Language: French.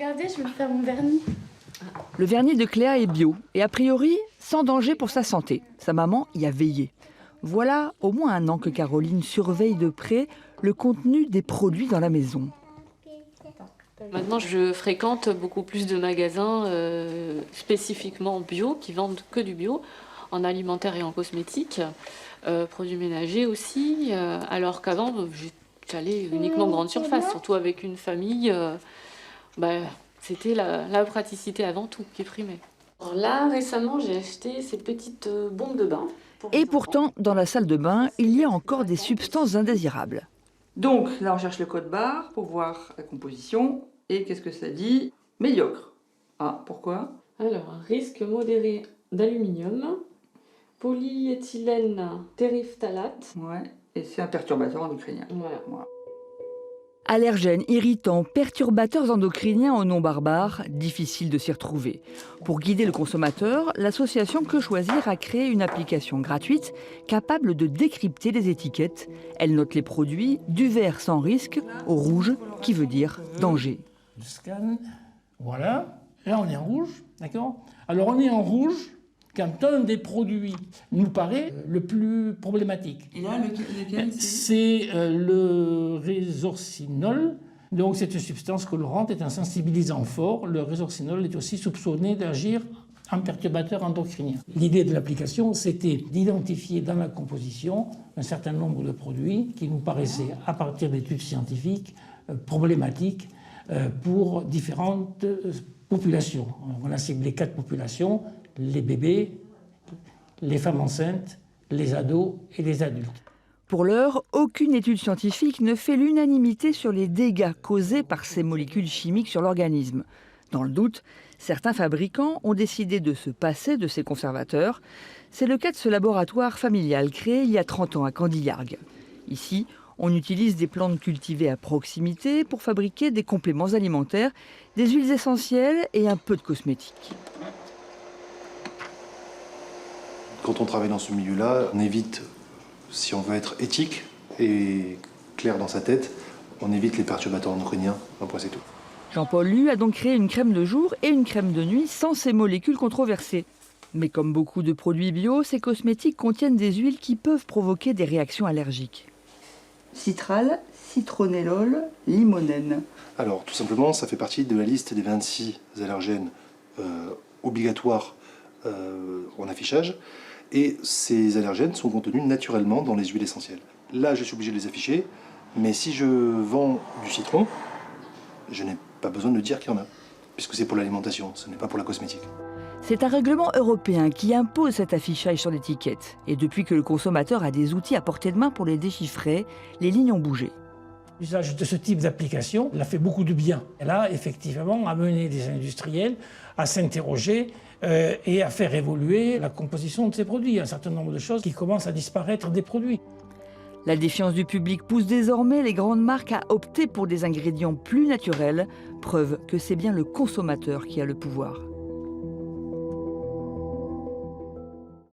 Regardez, je vais faire mon vernis. Le vernis de Cléa est bio et a priori sans danger pour sa santé. Sa maman y a veillé. Voilà au moins 1 an que Caroline surveille de près le contenu des produits dans la maison. Maintenant, je fréquente beaucoup plus de magasins spécifiquement bio, qui vendent que du bio, en alimentaire et en cosmétique, produits ménagers aussi, alors qu'avant, j'allais uniquement grande surface, surtout avec une famille. C'était la praticité avant tout qui primait. Alors là, récemment, j'ai acheté ces petites bombes de bain. Et pourtant, dans la salle de bain, il y a encore des substances indésirables. Donc, là, on cherche le code barre pour voir la composition. Et qu'est-ce que ça dit? Médiocre. Ah, pourquoi? Alors, un risque modéré d'aluminium, polyéthylène terephthalate. Ouais, et c'est un perturbateur endocrinien. Voilà. Allergènes, irritants, perturbateurs endocriniens au nom barbare, difficile de s'y retrouver. Pour guider le consommateur, l'association Que Choisir a créé une application gratuite capable de décrypter les étiquettes. Elle note les produits du vert sans risque au rouge, qui veut dire danger. Je scanne, voilà. Là, on est en rouge, d'accord? Alors, on est en rouge quand un des produits nous paraît le plus problématique. Et là, lequel c'est le résorcinol. Donc, c'est une substance colorante, est un sensibilisant fort. Le résorcinol est aussi soupçonné d'agir en perturbateur endocrinien. L'idée de l'application, c'était d'identifier dans la composition un certain nombre de produits qui nous paraissaient, à partir d'études scientifiques, problématiques pour différentes populations. On a ciblé 4 populations: les bébés, les femmes enceintes, les ados et les adultes. Pour l'heure, aucune étude scientifique ne fait l'unanimité sur les dégâts causés par ces molécules chimiques sur l'organisme. Dans le doute, certains fabricants ont décidé de se passer de ces conservateurs. C'est le cas de ce laboratoire familial créé il y a 30 ans à Candilargues. Ici, on utilise des plantes cultivées à proximité pour fabriquer des compléments alimentaires, des huiles essentielles et un peu de cosmétiques. Quand on travaille dans ce milieu-là, on évite, si on veut être éthique et clair dans sa tête, on évite les perturbateurs endocriniens. Après, c'est tout. Jean-Paul Lu a donc créé une crème de jour et une crème de nuit sans ces molécules controversées. Mais comme beaucoup de produits bio, ces cosmétiques contiennent des huiles qui peuvent provoquer des réactions allergiques. Citral, citronellol, limonène. Alors, tout simplement, ça fait partie de la liste des 26 allergènes obligatoires en affichage. Et ces allergènes sont contenus naturellement dans les huiles essentielles. Là, je suis obligé de les afficher, mais si je vends du citron, je n'ai pas besoin de dire qu'il y en a, puisque c'est pour l'alimentation, ce n'est pas pour la cosmétique. C'est un règlement européen qui impose cet affichage sur l'étiquette. Et depuis que le consommateur a des outils à portée de main pour les déchiffrer, les lignes ont bougé. L'usage de ce type d'application a fait beaucoup de bien. Elle a effectivement amené les industriels à s'interroger et à faire évoluer la composition de ces produits. Un certain nombre de choses qui commencent à disparaître des produits. La défiance du public pousse désormais les grandes marques à opter pour des ingrédients plus naturels, preuve que c'est bien le consommateur qui a le pouvoir.